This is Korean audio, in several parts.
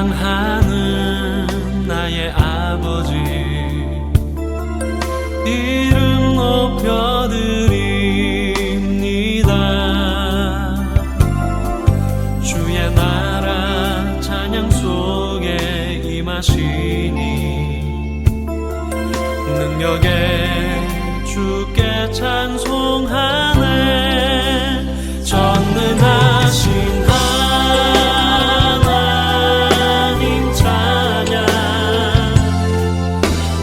사랑하는 나의 아버지, 이름 높여드립니다. 주의 나라 찬양 속에 임하시니 능력에 주께 찬송하네. 전능하신 하나님 찬양,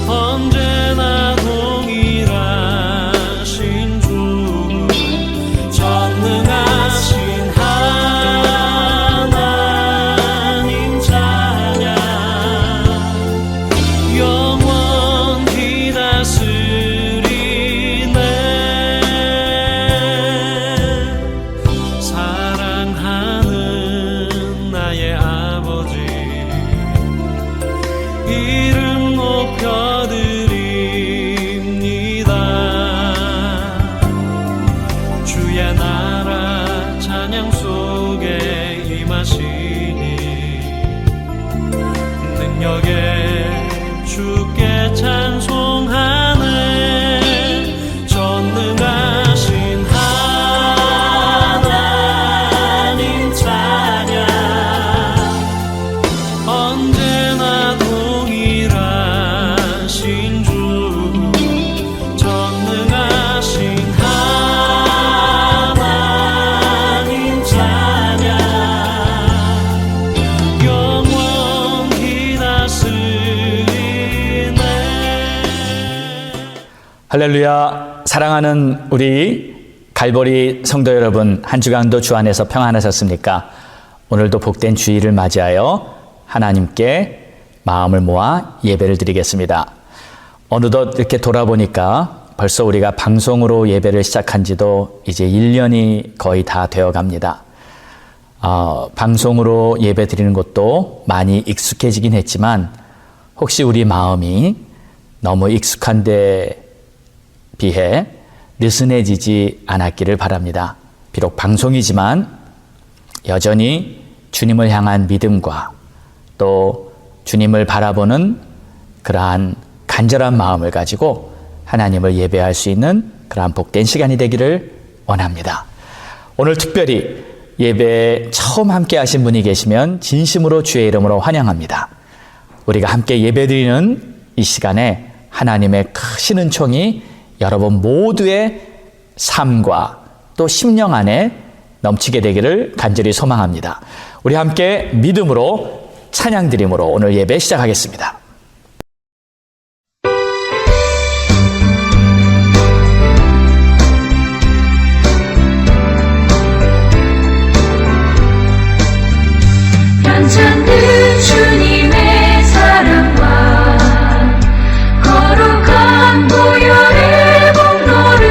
언제나 동일하신 주. 전능하신 하나님 찬양, 영원히 다스리네. 사랑하는 나의 아버지, 이름 높여드립니다. 주의 나라 찬양 속에 임하시니 능력에 주께 찬송하네. 전능하신 하나님 찬양, 언제나 동일하신 주. 전능하신 하나님 찬양, 영원히 다스리네. 할렐루야. 사랑하는 우리 갈보리 성도 여러분, 한 주간도 주 안에서 평안하셨습니까? 오늘도 복된 주일을 맞이하여 하나님께 마음을 모아 예배를 드리겠습니다. 어느덧 이렇게 돌아보니까 벌써 우리가 방송으로 예배를 시작한 지도 이제 1년이 거의 다 되어 갑니다. 방송으로 예배 드리는 것도 많이 익숙해지긴 했지만 혹시 우리 마음이 너무 익숙한 데 비해 느슨해지지 않았기를 바랍니다. 비록 방송이지만 여전히 주님을 향한 믿음과 또 주님을 바라보는 그러한 간절한 마음을 가지고 하나님을 예배할 수 있는 그러한 복된 시간이 되기를 원합니다. 오늘 특별히 예배에 처음 함께 하신 분이 계시면 진심으로 주의 이름으로 환영합니다. 우리가 함께 예배드리는 이 시간에 하나님의 크신 은총이 여러분 모두의 삶과 또 심령 안에 넘치게 되기를 간절히 소망합니다. 우리 함께 믿음으로 찬양드림으로 오늘 예배 시작하겠습니다. 변천된 주님의 사랑과 거룩한 보혈의 공로를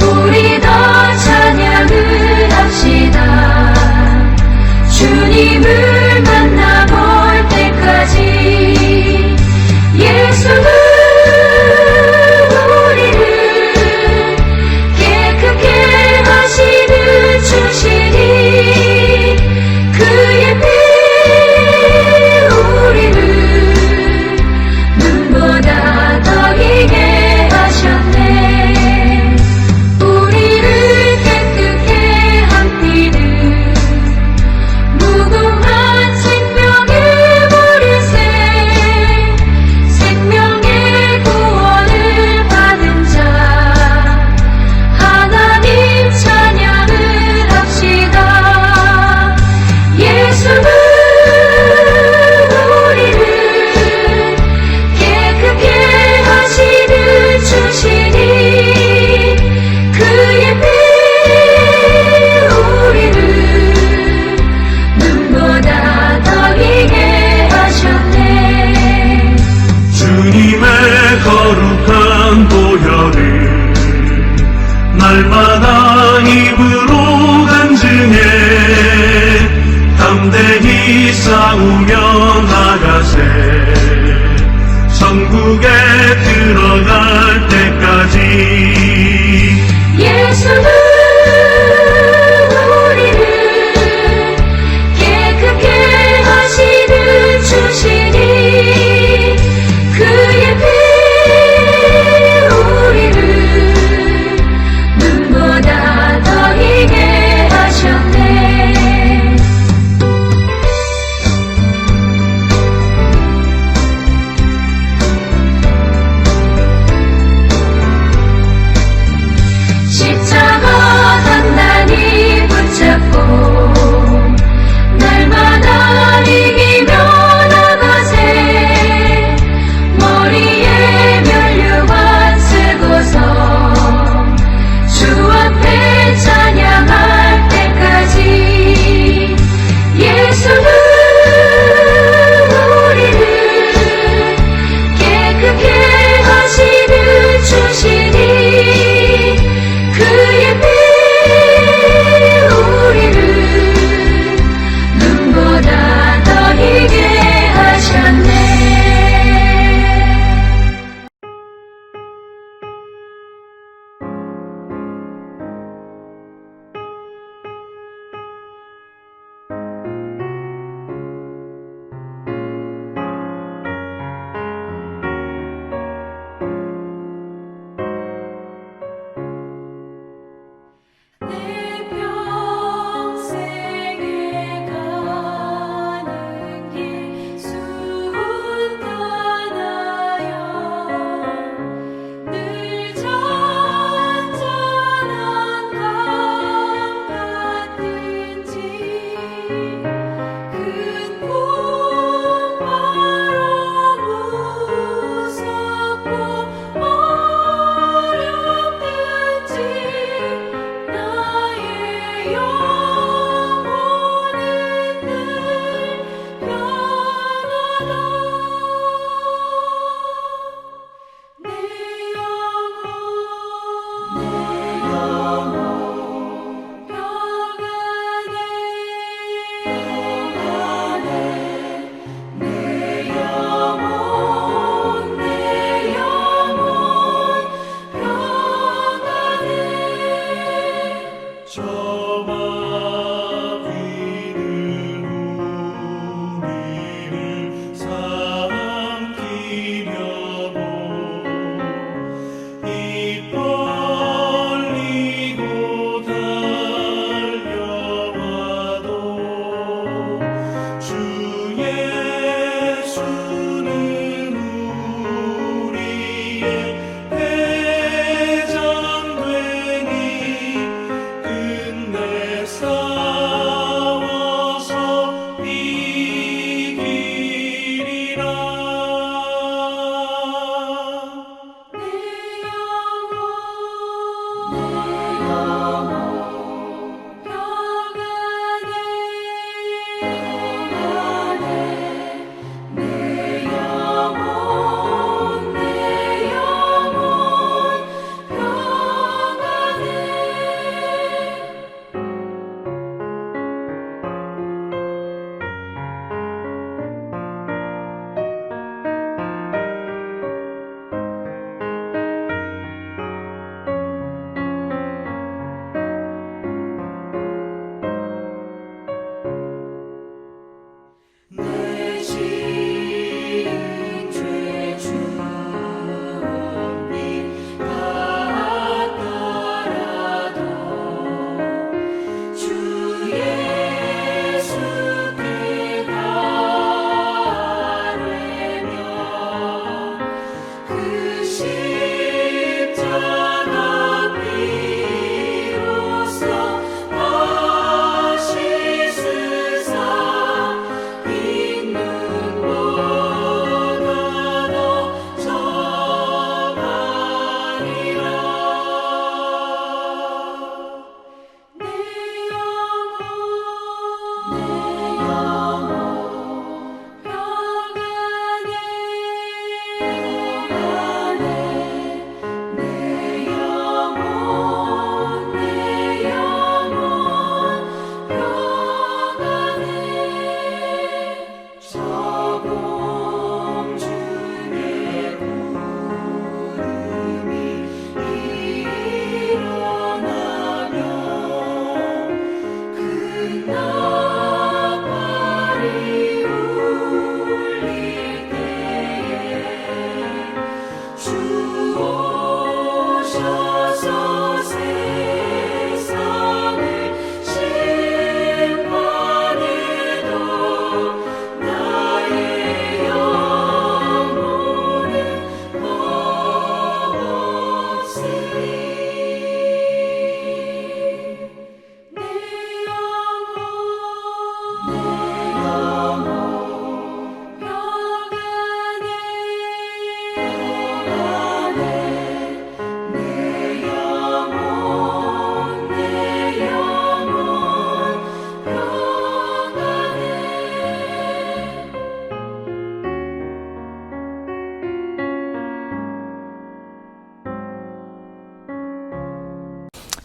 우리 더 찬양을 합시다. 주님을 만나볼 때까지 예수는 우리를 깨끗게 하시는 주시니 그의 피 우리를 눈보다 더 희게 하셨네. 우리를 깨끗게 한 피는 무궁한 생 피 싸우며 나가세 천국에 들어갈 때까지 예수는 우리를 깨끗게 하시는 주시니 그의 피 우리를 눈보다 더 희게 하셨네.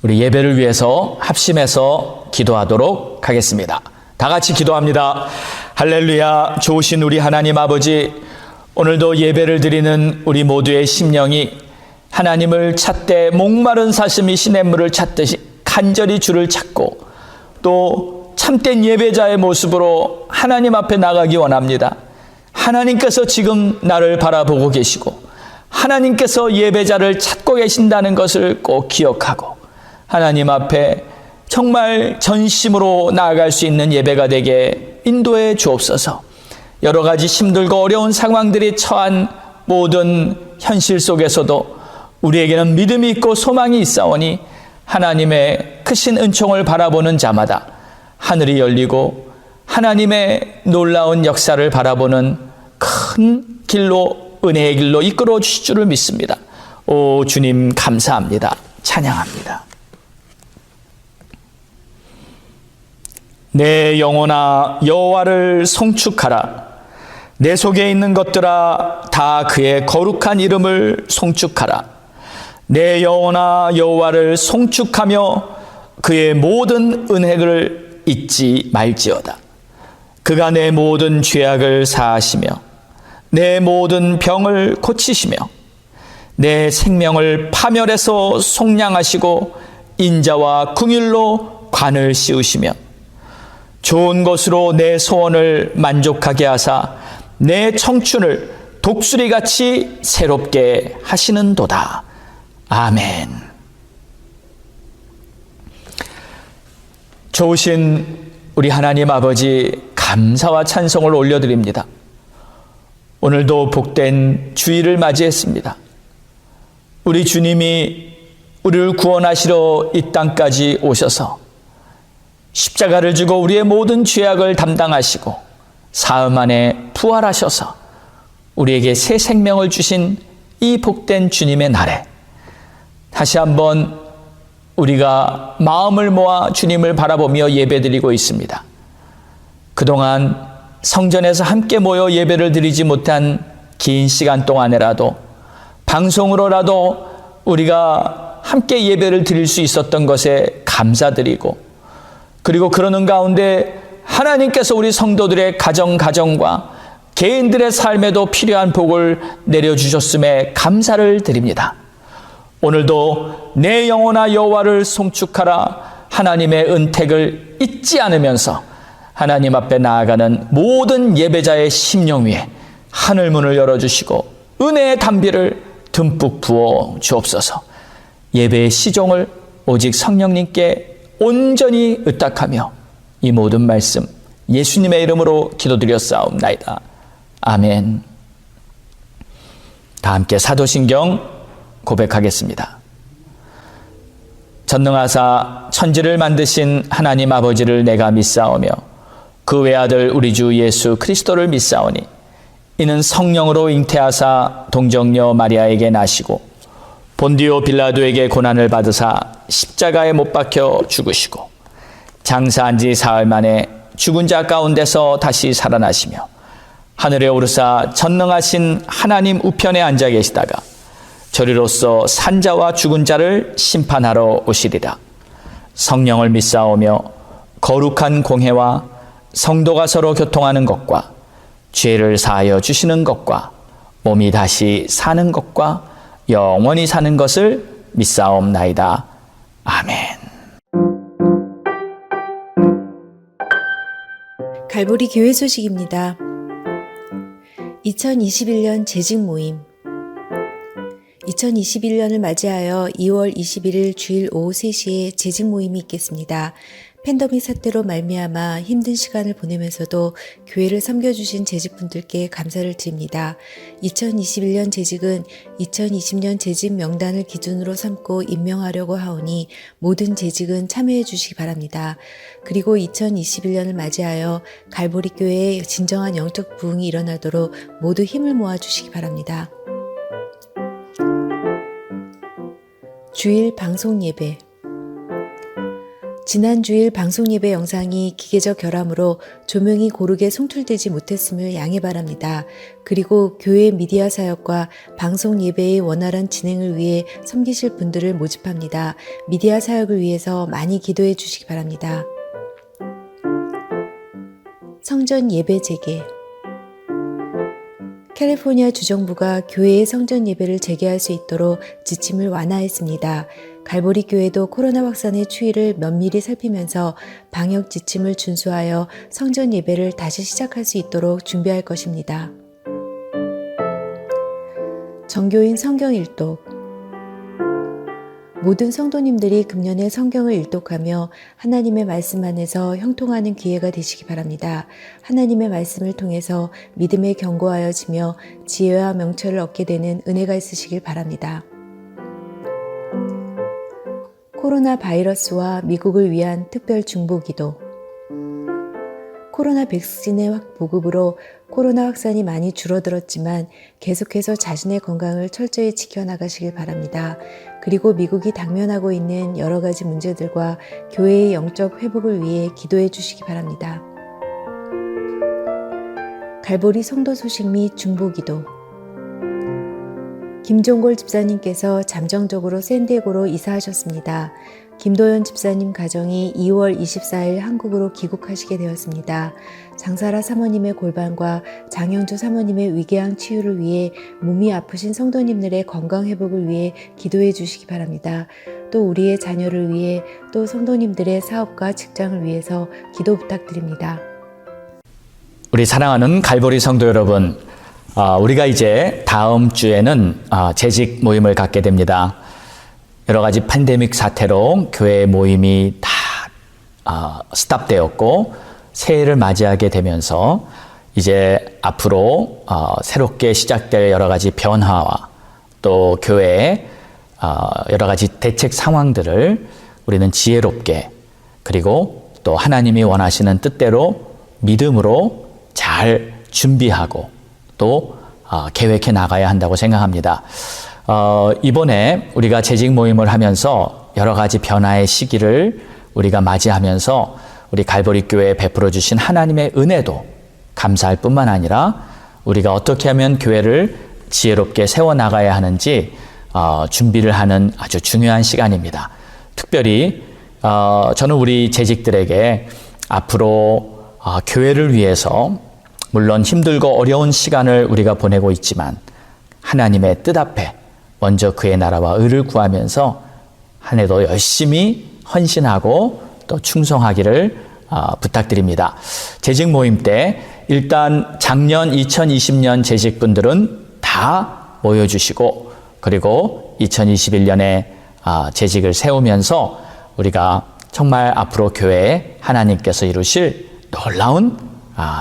우리 예배를 위해서 합심해서 기도하도록 하겠습니다. 다 같이 기도합니다. 할렐루야. 좋으신 우리 하나님 아버지, 오늘도 예배를 드리는 우리 모두의 심령이 하나님을 찾되 목마른 사슴이 시냇물을 찾듯이 간절히 주를 찾고 또 참된 예배자의 모습으로 하나님 앞에 나가기 원합니다. 하나님께서 지금 나를 바라보고 계시고 하나님께서 예배자를 찾고 계신다는 것을 꼭 기억하고 하나님 앞에 정말 전심으로 나아갈 수 있는 예배가 되게 인도해 주옵소서. 여러 가지 힘들고 어려운 상황들이 처한 모든 현실 속에서도 우리에게는 믿음이 있고 소망이 있사오니 하나님의 크신 은총을 바라보는 자마다 하늘이 열리고 하나님의 놀라운 역사를 바라보는 큰 길로, 은혜의 길로 이끌어 주실 줄을 믿습니다. 오 주님 감사합니다. 찬양합니다. 내 영혼아 여호와를 송축하라. 내 속에 있는 것들아 다 그의 거룩한 이름을 송축하라. 내 영혼아 여호와를 송축하며 그의 모든 은혜를 잊지 말지어다. 그가 내 모든 죄악을 사하시며 내 모든 병을 고치시며 내 생명을 파멸해서 속량하시고 인자와 긍휼로 관을 씌우시며 좋은 것으로 내 소원을 만족하게 하사 내 청춘을 독수리같이 새롭게 하시는도다. 아멘. 좋으신 우리 하나님 아버지, 감사와 찬송을 올려드립니다. 오늘도 복된 주일을 맞이했습니다. 우리 주님이 우리를 구원하시러 이 땅까지 오셔서 십자가를 지고 우리의 모든 죄악을 담당하시고 사흘 만에 부활하셔서 우리에게 새 생명을 주신 이 복된 주님의 날에 다시 한번 우리가 마음을 모아 주님을 바라보며 예배드리고 있습니다. 그동안 성전에서 함께 모여 예배를 드리지 못한 긴 시간 동안에라도 방송으로라도 우리가 함께 예배를 드릴 수 있었던 것에 감사드리고, 그리고 그러는 가운데 하나님께서 우리 성도들의 가정과 개인들의 삶에도 필요한 복을 내려주셨음에 감사를 드립니다. 오늘도 내 영혼아 여호와를 송축하라. 하나님의 은택을 잊지 않으면서 하나님 앞에 나아가는 모든 예배자의 심령 위에 하늘문을 열어주시고 은혜의 담비를 듬뿍 부어 주옵소서. 예배의 시종을 오직 성령님께 온전히 의탁하며 이 모든 말씀 예수님의 이름으로 기도드렸사옵나이다. 아멘. 다 함께 사도신경 고백하겠습니다. 전능하사 천지를 만드신 하나님 아버지를 내가 믿사오며 그 외아들 우리 주 예수 그리스도를 믿사오니 이는 성령으로 잉태하사 동정녀 마리아에게 나시고 본디오 빌라도에게 고난을 받으사 십자가에 못 박혀 죽으시고 장사한 지 사흘 만에 죽은 자 가운데서 다시 살아나시며 하늘에 오르사 전능하신 하나님 우편에 앉아 계시다가 저리로서 산자와 죽은 자를 심판하러 오시리라. 성령을 믿사오며 거룩한 공회와 성도가 서로 교통하는 것과 죄를 사하여 주시는 것과 몸이 다시 사는 것과 영원히 사는 것을 믿사옵나이다. 아멘. 갈보리 교회 소식입니다. 2021년 재직 모임. 2021년을 맞이하여 2월 21일 주일 오후 3시에 재직 모임이 있겠습니다. 팬데믹 사태로 말미암아 힘든 시간을 보내면서도 교회를 섬겨주신 재직분들께 감사를 드립니다. 2021년 재직은 2020년 재직 명단을 기준으로 삼고 임명하려고 하오니 모든 재직은 참여해 주시기 바랍니다. 그리고 2021년을 맞이하여 갈보리 교회의 진정한 영적 부흥이 일어나도록 모두 힘을 모아 주시기 바랍니다. 주일 방송 예배. 지난 주일 방송 예배 영상이 기계적 결함으로 조명이 고르게 송출되지 못했음을 양해 바랍니다. 그리고 교회 미디어 사역과 방송 예배의 원활한 진행을 위해 섬기실 분들을 모집합니다. 미디어 사역을 위해서 많이 기도해 주시기 바랍니다. 성전 예배 재개. 캘리포니아 주정부가 교회의 성전 예배를 재개할 수 있도록 지침을 완화했습니다. 갈보리 교회도 코로나 확산의 추이를 면밀히 살피면서 방역 지침을 준수하여 성전 예배를 다시 시작할 수 있도록 준비할 것입니다. 정교인 성경 일독. 모든 성도님들이 금년에 성경을 일독하며 하나님의 말씀 안에서 형통하는 기회가 되시기 바랍니다. 하나님의 말씀을 통해서 믿음에 견고하여지며 지혜와 명철을 얻게 되는 은혜가 있으시길 바랍니다. 코로나 바이러스와 미국을 위한 특별 중보기도. 코로나 백신의 보급으로 코로나 확산이 많이 줄어들었지만 계속해서 자신의 건강을 철저히 지켜나가시길 바랍니다. 그리고 미국이 당면하고 있는 여러 가지 문제들과 교회의 영적 회복을 위해 기도해 주시기 바랍니다. 갈보리 성도 소식 및 중보기도. 김종골 집사님께서 잠정적으로 샌디에고로 이사하셨습니다. 김도연 집사님 가정이 2월 24일 한국으로 귀국하시게 되었습니다. 장사라 사모님의 골반과 장영주 사모님의 위궤양 치유를 위해 몸이 아프신 성도님들의 건강 회복을 위해 기도해 주시기 바랍니다. 또 우리의 자녀를 위해 또 성도님들의 사업과 직장을 위해서 기도 부탁드립니다. 우리 사랑하는 갈보리 성도 여러분, 우리가 이제 다음 주에는 재직 모임을 갖게 됩니다. 여러 가지 팬데믹 사태로 교회 모임이 다 스탑되었고 새해를 맞이하게 되면서 이제 앞으로 새롭게 시작될 여러 가지 변화와 또 교회의 여러 가지 대책 상황들을 우리는 지혜롭게 그리고 또 하나님이 원하시는 뜻대로 믿음으로 잘 준비하고 또 계획해 나가야 한다고 생각합니다. 이번에 우리가 재직 모임을 하면서 여러 가지 변화의 시기를 우리가 맞이하면서 우리 갈보리 교회에 베풀어 주신 하나님의 은혜도 감사할 뿐만 아니라 우리가 어떻게 하면 교회를 지혜롭게 세워나가야 하는지 준비를 하는 아주 중요한 시간입니다. 특별히 저는 우리 재직들에게 앞으로 교회를 위해서 물론 힘들고 어려운 시간을 우리가 보내고 있지만 하나님의 뜻 앞에 먼저 그의 나라와 의를 구하면서 한 해도 열심히 헌신하고 또 충성하기를 부탁드립니다. 재직 모임 때 일단 작년 2020년 재직분들은 다 모여주시고 그리고 2021년에 재직을 세우면서 우리가 정말 앞으로 교회에 하나님께서 이루실 놀라운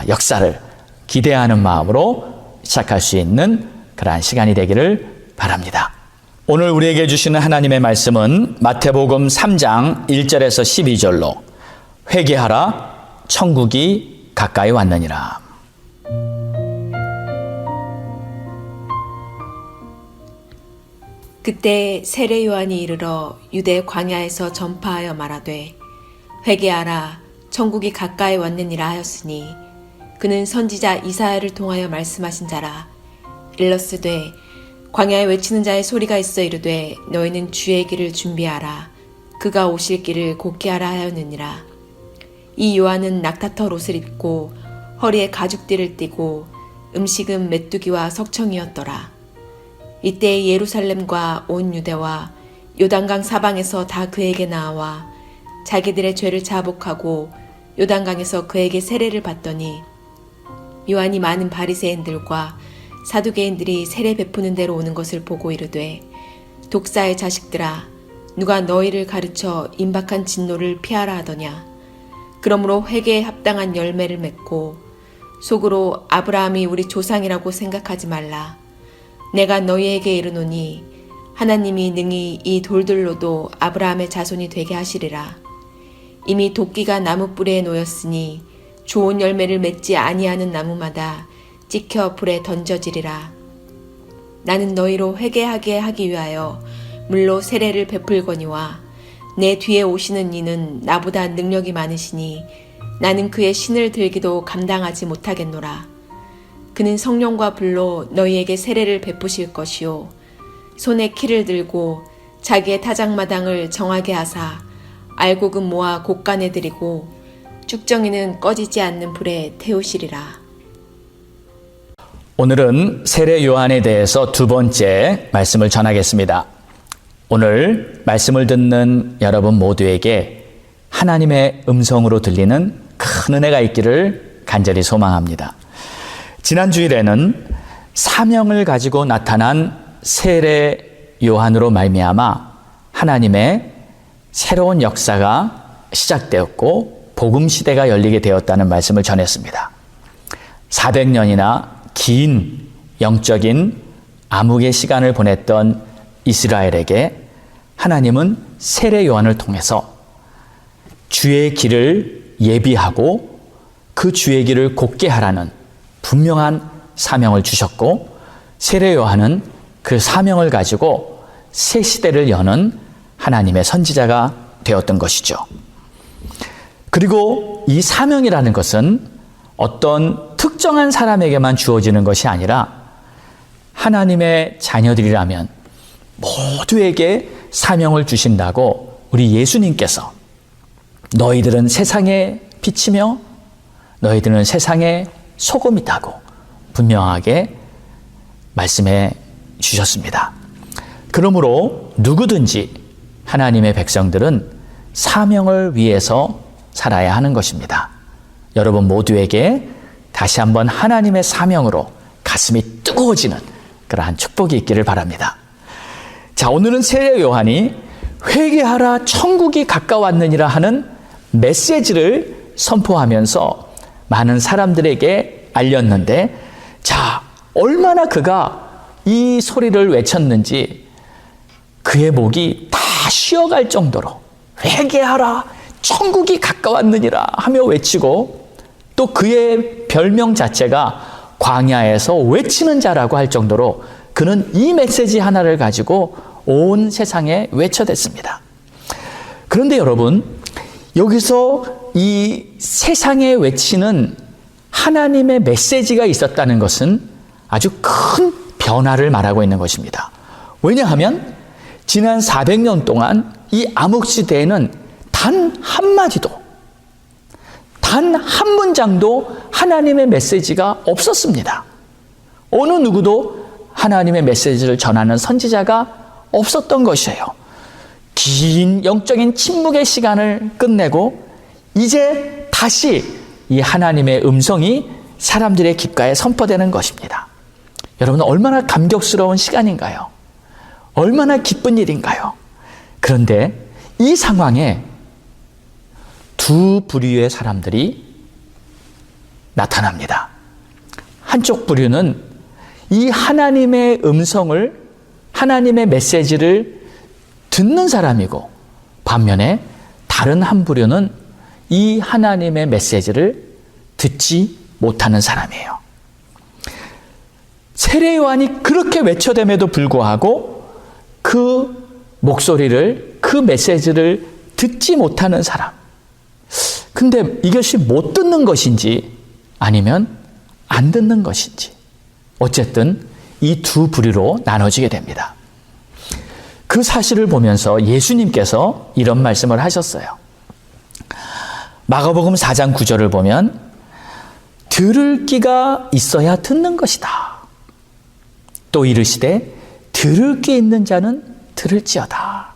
역사를 기대하는 마음으로 시작할 수 있는 그러한 시간이 되기를 바랍니다. 오늘 우리에게 주시는 하나님의 말씀은 마태복음 3장 1절에서 12절로 회개하라 천국이 가까이 왔느니라. 그때 세례 요한이 이르러 유대 광야에서 전파하여 말하되 회개하라 천국이 가까이 왔느니라 하였으니 그는 선지자 이사야를 통하여 말씀하신 자라. 일러스되 광야에 외치는 자의 소리가 있어 이르되 너희는 주의 길을 준비하라 그가 오실 길을 곧게 하라 하였느니라. 이 요한은 낙타털 옷을 입고 허리에 가죽띠를 띠고 음식은 메뚜기와 석청이었더라. 이때 예루살렘과 온 유대와 요단강 사방에서 다 그에게 나와 자기들의 죄를 자복하고 요단강에서 그에게 세례를 받더니 요한이 많은 바리새인들과 사두개인들이 세례 베푸는 데로 오는 것을 보고 이르되 독사의 자식들아 누가 너희를 가르쳐 임박한 진노를 피하라 하더냐. 그러므로 회개에 합당한 열매를 맺고 속으로 아브라함이 우리 조상이라고 생각하지 말라. 내가 너희에게 이르노니 하나님이 능히 이 돌들로도 아브라함의 자손이 되게 하시리라. 이미 도끼가 나무 뿌리에 놓였으니 좋은 열매를 맺지 아니하는 나무마다 찍혀 불에 던져지리라. 나는 너희로 회개하게 하기 위하여 물로 세례를 베풀거니와 내 뒤에 오시는 이는 나보다 능력이 많으시니 나는 그의 신을 들기도 감당하지 못하겠노라. 그는 성령과 불로 너희에게 세례를 베푸실 것이요 손에 키를 들고 자기의 타작마당을 정하게 하사 알곡은 모아 곡간에 들이고 쭉정이는 꺼지지 않는 불에 태우시리라. 오늘은 세례 요한에 대해서 두 번째 말씀을 전하겠습니다. 오늘 말씀을 듣는 여러분 모두에게 하나님의 음성으로 들리는 큰 은혜가 있기를 간절히 소망합니다. 지난 주일에는 사명을 가지고 나타난 세례 요한으로 말미암아 하나님의 새로운 역사가 시작되었고 복음 시대가 열리게 되었다는 말씀을 전했습니다. 400년이나 긴 영적인 암흑의 시간을 보냈던 이스라엘에게 하나님은 세례 요한을 통해서 주의 길을 예비하고 그 주의 길을 곧게 하라는 분명한 사명을 주셨고, 세례 요한은 그 사명을 가지고 새 시대를 여는 하나님의 선지자가 되었던 것이죠. 그리고 이 사명이라는 것은 어떤 특정한 사람에게만 주어지는 것이 아니라 하나님의 자녀들이라면 모두에게 사명을 주신다고 우리 예수님께서 너희들은 세상의 빛이며 너희들은 세상의 소금이라고 분명하게 말씀해 주셨습니다. 그러므로 누구든지 하나님의 백성들은 사명을 위해서 살아야 하는 것입니다. 여러분 모두에게 다시 한번 하나님의 사명으로 가슴이 뜨거워지는 그러한 축복이 있기를 바랍니다. 자, 오늘은 세례 요한이 회개하라 천국이 가까웠느니라 하는 메시지를 선포하면서 많은 사람들에게 알렸는데, 자, 얼마나 그가 이 소리를 외쳤는지 그의 목이 다 쉬어갈 정도로 회개하라 천국이 가까웠느니라 하며 외치고, 또 그의 별명 자체가 광야에서 외치는 자라고 할 정도로 그는 이 메시지 하나를 가지고 온 세상에 외쳐댔습니다. 그런데 여러분, 여기서 이 세상에 외치는 하나님의 메시지가 있었다는 것은 아주 큰 변화를 말하고 있는 것입니다. 왜냐하면 지난 400년 동안 이 암흑시대에는 단 한마디도, 단 한 문장도 하나님의 메시지가 없었습니다. 어느 누구도 하나님의 메시지를 전하는 선지자가 없었던 것이에요. 긴 영적인 침묵의 시간을 끝내고 이제 다시 이 하나님의 음성이 사람들의 귓가에 선포되는 것입니다. 여러분, 얼마나 감격스러운 시간인가요? 얼마나 기쁜 일인가요? 그런데 이 상황에 두 부류의 사람들이 나타납니다. 한쪽 부류는 이 하나님의 음성을, 하나님의 메시지를 듣는 사람이고, 반면에 다른 한 부류는 이 하나님의 메시지를 듣지 못하는 사람이에요. 세례 요한이 그렇게 외쳐댐에도 불구하고 그 목소리를, 그 메시지를 듣지 못하는 사람. 근데 이것이 못 듣는 것인지 아니면 안 듣는 것인지, 어쨌든 이 두 부류로 나눠지게 됩니다. 그 사실을 보면서 예수님께서 이런 말씀을 하셨어요. 마가복음 4장 9절을 보면 들을 귀가 있어야 듣는 것이다. 또 이르시되 들을 귀 있는 자는 들을지어다.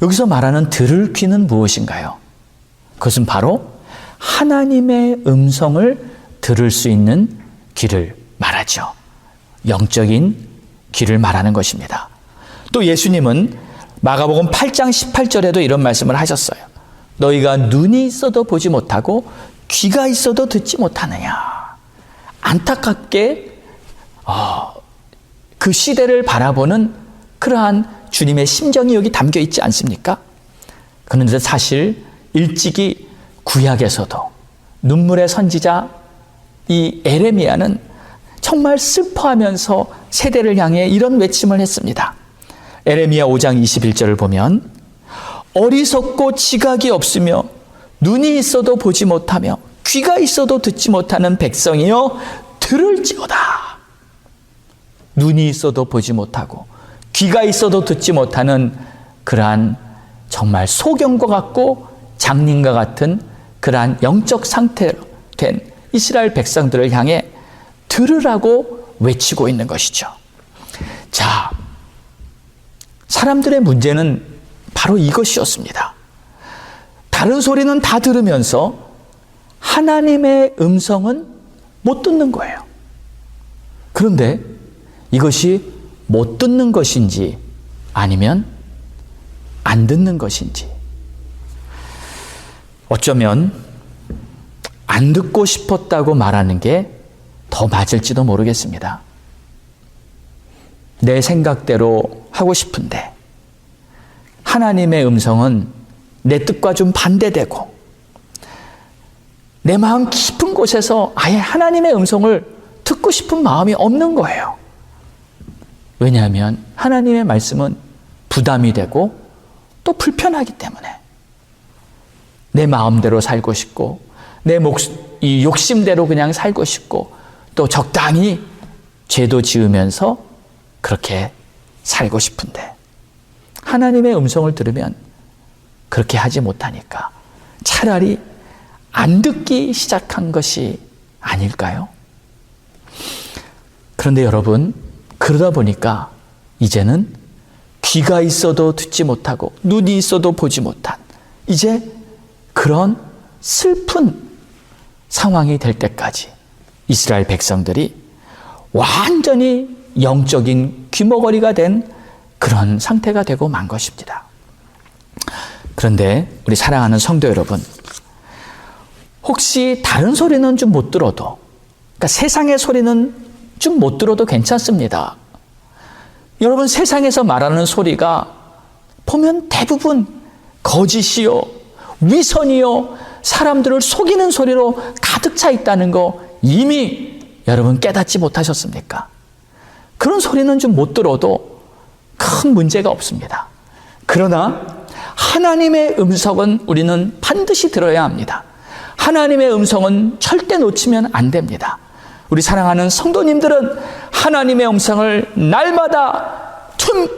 여기서 말하는 들을 귀는 무엇인가요? 그것은 바로 하나님의 음성을 들을 수 있는 귀를 말하죠. 영적인 귀를 말하는 것입니다. 또 예수님은 마가복음 8장 18절에도 이런 말씀을 하셨어요. 너희가 눈이 있어도 보지 못하고 귀가 있어도 듣지 못하느냐. 안타깝게 그 시대를 바라보는 그러한 주님의 심정이 여기 담겨 있지 않습니까? 그런데 사실 일찍이 구약에서도 눈물의 선지자 이 에레미야는 정말 슬퍼하면서 세대를 향해 이런 외침을 했습니다. 에레미야 5장 21절을 보면 어리석고 지각이 없으며 눈이 있어도 보지 못하며 귀가 있어도 듣지 못하는 백성이여 들을지어다. 눈이 있어도 보지 못하고 귀가 있어도 듣지 못하는 그러한 정말 소경과 같고 장님과 같은 그러한 영적 상태로 된 이스라엘 백성들을 향해 들으라고 외치고 있는 것이죠. 자, 사람들의 문제는 바로 이것이었습니다. 다른 소리는 다 들으면서 하나님의 음성은 못 듣는 거예요. 그런데 이것이 못 듣는 것인지 아니면 안 듣는 것인지, 어쩌면 안 듣고 싶었다고 말하는 게 더 맞을지도 모르겠습니다. 내 생각대로 하고 싶은데 하나님의 음성은 내 뜻과 좀 반대되고 내 마음 깊은 곳에서 아예 하나님의 음성을 듣고 싶은 마음이 없는 거예요. 왜냐하면 하나님의 말씀은 부담이 되고 또 불편하기 때문에 내 마음대로 살고 싶고 이 욕심대로 그냥 살고 싶고 또 적당히 죄도 지으면서 그렇게 살고 싶은데 하나님의 음성을 들으면 그렇게 하지 못하니까 차라리 안 듣기 시작한 것이 아닐까요? 그런데 여러분, 그러다 보니까 이제는 귀가 있어도 듣지 못하고 눈이 있어도 보지 못한 이제 그런 슬픈 상황이 될 때까지 이스라엘 백성들이 완전히 영적인 귀머거리가 된 그런 상태가 되고 만 것입니다. 그런데 우리 사랑하는 성도 여러분, 혹시 다른 소리는 좀 못 들어도, 그러니까 세상의 소리는 좀 못 들어도 괜찮습니다. 여러분, 세상에서 말하는 소리가 보면 대부분 거짓이요, 위선이요, 사람들을 속이는 소리로 가득 차 있다는 거 이미 여러분 깨닫지 못하셨습니까? 그런 소리는 좀 못 들어도 큰 문제가 없습니다. 그러나 하나님의 음성은 우리는 반드시 들어야 합니다. 하나님의 음성은 절대 놓치면 안 됩니다. 우리 사랑하는 성도님들은 하나님의 음성을 날마다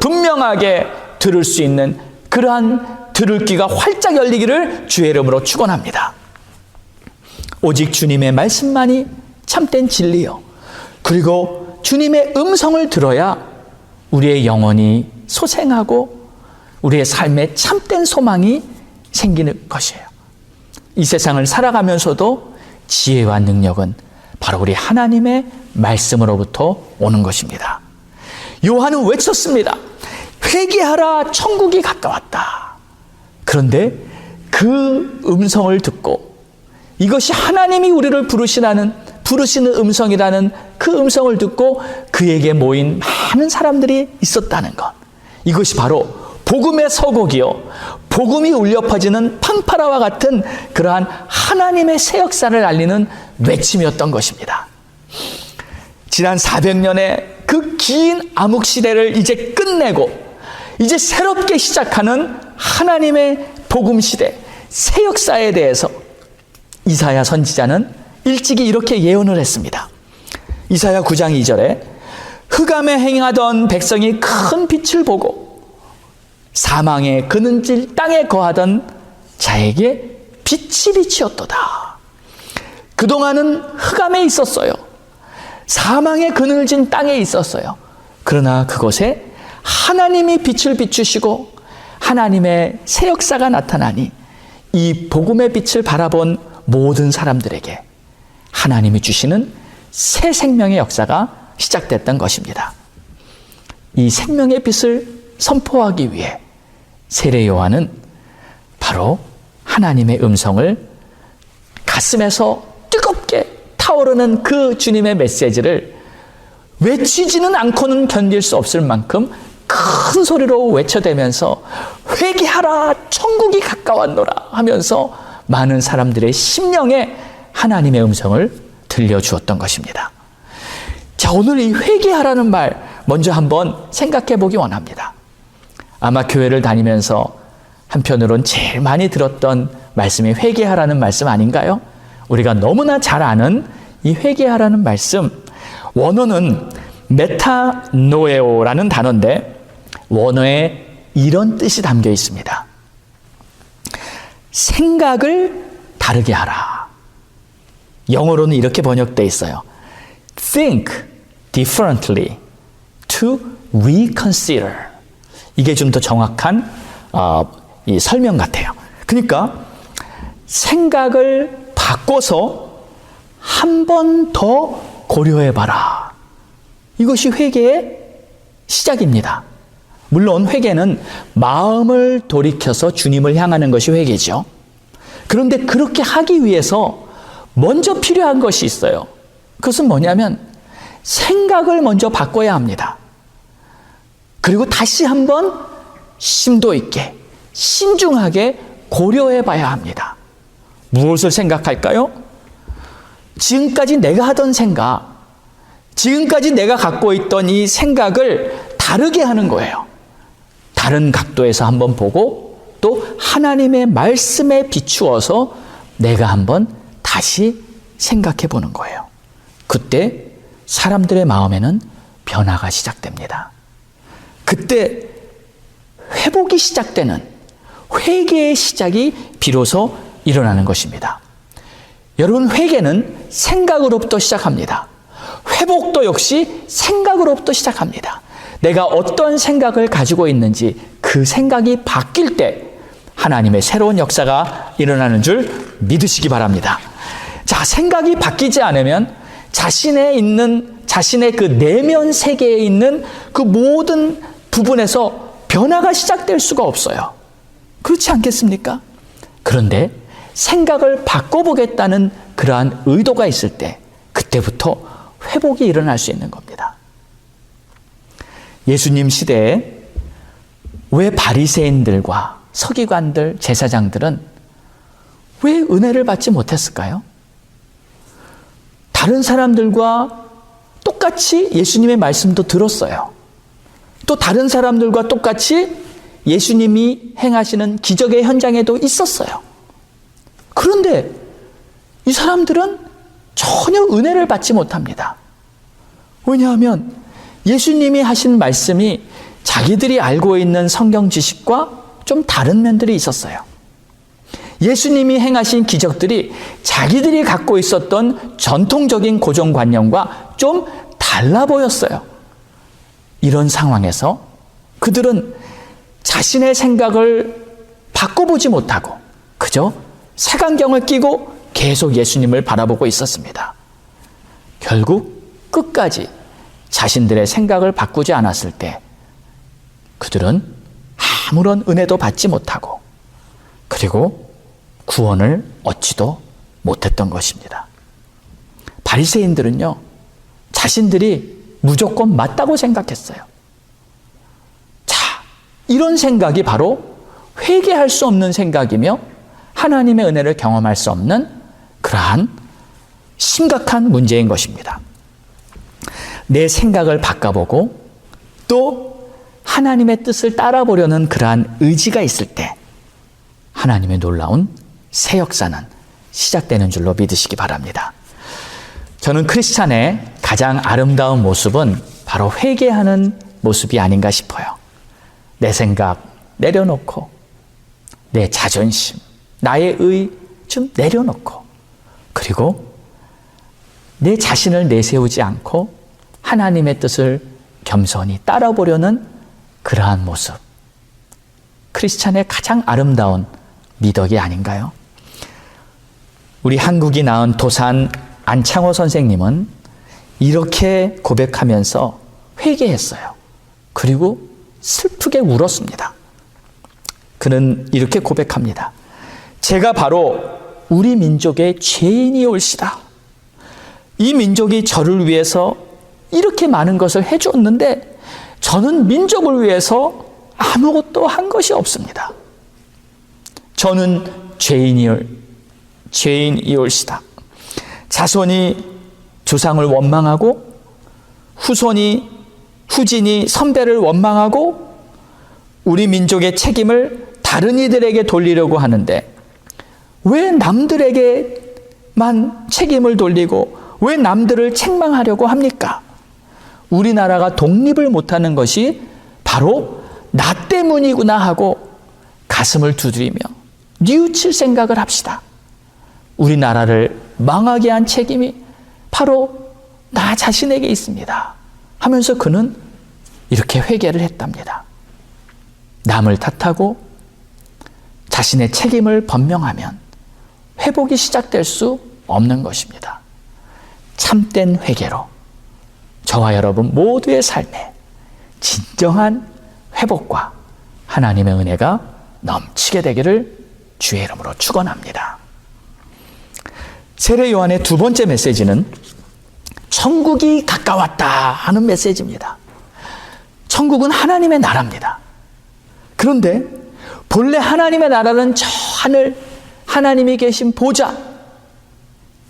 분명하게 들을 수 있는 그러한 들을 귀가 활짝 열리기를 주의 이름으로 축원합니다. 오직 주님의 말씀만이 참된 진리요, 그리고 주님의 음성을 들어야 우리의 영혼이 소생하고 우리의 삶에 참된 소망이 생기는 것이에요. 이 세상을 살아가면서도 지혜와 능력은 바로 우리 하나님의 말씀으로부터 오는 것입니다. 요한은 외쳤습니다. 회개하라, 천국이 가까웠다. 그런데 그 음성을 듣고 이것이 하나님이 우리를 부르시는 음성이라는 그 음성을 듣고 그에게 모인 많은 사람들이 있었다는 것, 이것이 바로 복음의 서곡이요, 복음이 울려 퍼지는 팡파라와 같은 그러한 하나님의 새 역사를 알리는 외침이었던 것입니다. 지난 400년의 그 긴 암흑 시대를 이제 끝내고 이제 새롭게 시작하는 하나님의 복음 시대, 새 역사에 대해서 이사야 선지자는 일찍이 이렇게 예언을 했습니다. 이사야 9장 2절에 흑암에 행하던 백성이 큰 빛을 보고 사망의 그늘진 땅에 거하던 자에게 빛이 비치었도다. 그동안은 흑암에 있었어요. 사망의 그늘진 땅에 있었어요. 그러나 그곳에 하나님이 빛을 비추시고 하나님의 새 역사가 나타나니 이 복음의 빛을 바라본 모든 사람들에게 하나님이 주시는 새 생명의 역사가 시작됐던 것입니다. 이 생명의 빛을 선포하기 위해 세례 요한은 바로 하나님의 음성을 가슴에서 뜨겁게 타오르는 그 주님의 메시지를 외치지는 않고는 견딜 수 없을 만큼 큰 소리로 외쳐대면서 회개하라, 천국이 가까웠노라 하면서 많은 사람들의 심령에 하나님의 음성을 들려주었던 것입니다. 자, 오늘 이 회개하라는 말 먼저 한번 생각해 보기 원합니다. 아마 교회를 다니면서 한편으론 제일 많이 들었던 말씀이 회개하라는 말씀 아닌가요? 우리가 너무나 잘 아는 이 회개하라는 말씀, 원어는 메타노에오라는 단어인데 원어에 이런 뜻이 담겨 있습니다. 생각을 다르게 하라. 영어로는 이렇게 번역되어 있어요. Think differently to reconsider. 이게 좀 더 정확한 이 설명 같아요. 그러니까 생각을 바꿔서 한 번 더 고려해봐라. 이것이 회개의 시작입니다. 물론 회개는 마음을 돌이켜서 주님을 향하는 것이 회개죠. 그런데 그렇게 하기 위해서 먼저 필요한 것이 있어요. 그것은 뭐냐면 생각을 먼저 바꿔야 합니다. 그리고 다시 한번 심도 있게 신중하게 고려해 봐야 합니다. 무엇을 생각할까요? 지금까지 내가 하던 생각, 지금까지 내가 갖고 있던 이 생각을 다르게 하는 거예요. 다른 각도에서 한번 보고 또 하나님의 말씀에 비추어서 내가 한번 다시 생각해 보는 거예요. 그때 사람들의 마음에는 변화가 시작됩니다. 그때 회복이 시작되는 회개의 시작이 비로소 일어나는 것입니다. 여러분, 회개는 생각으로부터 시작합니다. 회복도 역시 생각으로부터 시작합니다. 내가 어떤 생각을 가지고 있는지 그 생각이 바뀔 때 하나님의 새로운 역사가 일어나는 줄 믿으시기 바랍니다. 자, 생각이 바뀌지 않으면 자신의 그 내면 세계에 있는 그 모든 부분에서 변화가 시작될 수가 없어요. 그렇지 않겠습니까? 그런데 생각을 바꿔보겠다는 그러한 의도가 있을 때 그때부터 회복이 일어날 수 있는 겁니다. 예수님 시대에 왜 바리새인들과 서기관들, 제사장들은 왜 은혜를 받지 못했을까요? 다른 사람들과 똑같이 예수님의 말씀도 들었어요. 또 다른 사람들과 똑같이 예수님이 행하시는 기적의 현장에도 있었어요. 그런데 이 사람들은 전혀 은혜를 받지 못합니다. 왜냐하면 예수님이 하신 말씀이 자기들이 알고 있는 성경 지식과 좀 다른 면들이 있었어요. 예수님이 행하신 기적들이 자기들이 갖고 있었던 전통적인 고정관념과 좀 달라 보였어요. 이런 상황에서 그들은 자신의 생각을 바꿔보지 못하고 그저 색안경을 끼고 계속 예수님을 바라보고 있었습니다. 결국 끝까지 자신들의 생각을 바꾸지 않았을 때 그들은 아무런 은혜도 받지 못하고 그리고 구원을 얻지도 못했던 것입니다. 바리새인들은요, 자신들이 무조건 맞다고 생각했어요. 자, 이런 생각이 바로 회개할 수 없는 생각이며 하나님의 은혜를 경험할 수 없는 그러한 심각한 문제인 것입니다. 내 생각을 바꿔보고 또 하나님의 뜻을 따라보려는 그러한 의지가 있을 때 하나님의 놀라운 새 역사는 시작되는 줄로 믿으시기 바랍니다. 저는 크리스찬의 가장 아름다운 모습은 바로 회개하는 모습이 아닌가 싶어요. 내 생각 내려놓고 내 자존심, 나의 의 좀 내려놓고 그리고 내 자신을 내세우지 않고 하나님의 뜻을 겸손히 따라보려는 그러한 모습. 크리스찬의 가장 아름다운 미덕이 아닌가요? 우리 한국이 낳은 도산 안창호 선생님은 이렇게 고백하면서 회개했어요. 그리고 슬프게 울었습니다. 그는 이렇게 고백합니다. 제가 바로 우리 민족의 죄인이올시다. 이 민족이 저를 위해서 이렇게 많은 것을 해주었는데 저는 민족을 위해서 아무것도 한 것이 없습니다. 저는 죄인이올시다. 자손이 조상을 원망하고 후진이 선배를 원망하고 우리 민족의 책임을 다른 이들에게 돌리려고 하는데 왜 남들에게만 책임을 돌리고 왜 남들을 책망하려고 합니까? 우리나라가 독립을 못하는 것이 바로 나 때문이구나 하고 가슴을 두드리며 뉘우칠 생각을 합시다. 우리나라를 망하게 한 책임이 바로 나 자신에게 있습니다 하면서 그는 이렇게 회개를 했답니다. 남을 탓하고 자신의 책임을 변명하면 회복이 시작될 수 없는 것입니다. 참된 회개로 저와 여러분 모두의 삶에 진정한 회복과 하나님의 은혜가 넘치게 되기를 주의 이름으로 축원합니다. 세례 요한의 두 번째 메시지는 천국이 가까웠다 하는 메시지입니다. 천국은 하나님의 나라입니다. 그런데 본래 하나님의 나라는 저 하늘 하나님이 계신 보좌,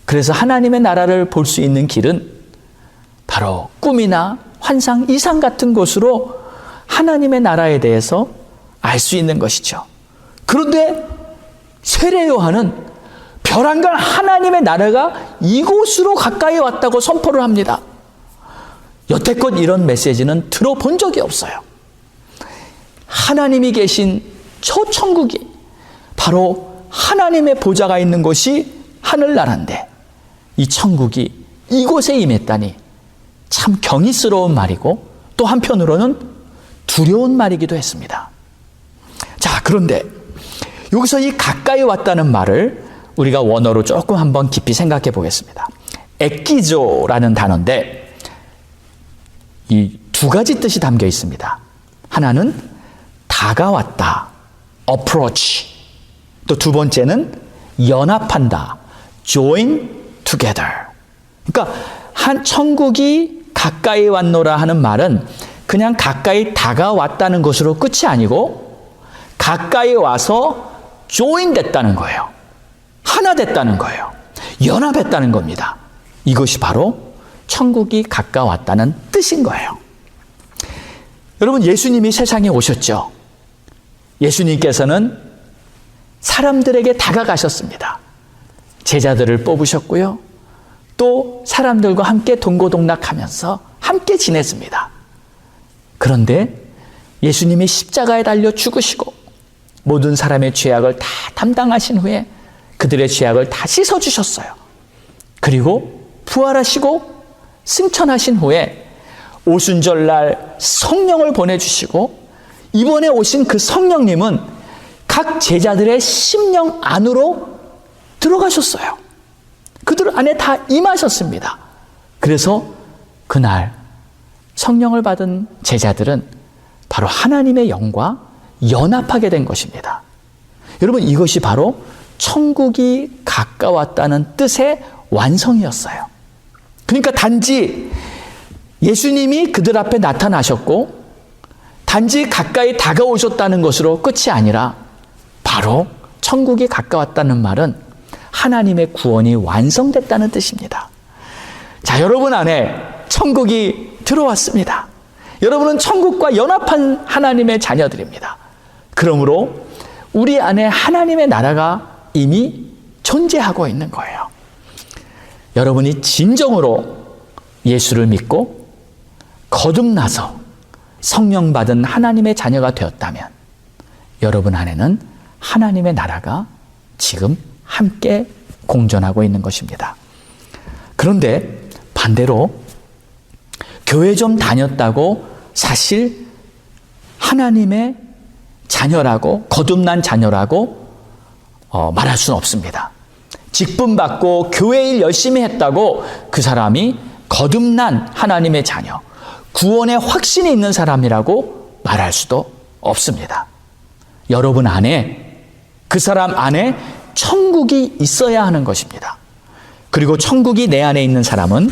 그래서 하나님의 나라를 볼 수 있는 길은 바로 꿈이나 환상, 이상 같은 곳으로 하나님의 나라에 대해서 알 수 있는 것이죠. 그런데 세례 요한은 벼랑간 하나님의 나라가 이곳으로 가까이 왔다고 선포를 합니다. 여태껏 이런 메시지는 들어본 적이 없어요. 하나님이 계신 저 천국이 바로 하나님의 보좌가 있는 곳이 하늘나라인데 이 천국이 이곳에 임했다니 참 경이스러운 말이고 또 한편으로는 두려운 말이기도 했습니다. 자, 그런데 여기서 이 가까이 왔다는 말을 우리가 원어로 조금 한번 깊이 생각해 보겠습니다. 엑기조라는 단어인데 이 두 가지 뜻이 담겨 있습니다. 하나는 다가왔다, approach. 또 두 번째는 연합한다, join together. 그러니까 한 천국이 가까이 왔노라 하는 말은 그냥 가까이 다가왔다는 것으로 끝이 아니고 가까이 와서 join 됐다는 거예요. 하나 됐다는 거예요. 연합했다는 겁니다. 이것이 바로 천국이 가까웠다는 뜻인 거예요. 여러분, 예수님이 세상에 오셨죠. 예수님께서는 사람들에게 다가가셨습니다. 제자들을 뽑으셨고요. 또 사람들과 함께 동고동락하면서 함께 지냈습니다. 그런데 예수님이 십자가에 달려 죽으시고 모든 사람의 죄악을 다 담당하신 후에 그들의 죄악을 다 씻어주셨어요. 그리고 부활하시고 승천하신 후에 오순절날 성령을 보내주시고 이번에 오신 그 성령님은 각 제자들의 심령 안으로 들어가셨어요. 그들 안에 다 임하셨습니다. 그래서 그날 성령을 받은 제자들은 바로 하나님의 영과 연합하게 된 것입니다. 여러분, 이것이 바로 천국이 가까웠다는 뜻의 완성이었어요. 그러니까 단지 예수님이 그들 앞에 나타나셨고 단지 가까이 다가오셨다는 것으로 끝이 아니라 바로 천국이 가까웠다는 말은 하나님의 구원이 완성됐다는 뜻입니다. 자, 여러분 안에 천국이 들어왔습니다. 여러분은 천국과 연합한 하나님의 자녀들입니다. 그러므로 우리 안에 하나님의 나라가 이미 존재하고 있는 거예요. 여러분이 진정으로 예수를 믿고 거듭나서 성령 받은 하나님의 자녀가 되었다면 여러분 안에는 하나님의 나라가 지금 함께 공존하고 있는 것입니다. 그런데 반대로 교회 좀 다녔다고 사실 하나님의 자녀라고 거듭난 자녀라고 말할 수는 없습니다. 직분 받고 교회 일 열심히 했다고 그 사람이 거듭난 하나님의 자녀, 구원의 확신이 있는 사람이라고 말할 수도 없습니다. 여러분 안에, 그 사람 안에 천국이 있어야 하는 것입니다. 그리고 천국이 내 안에 있는 사람은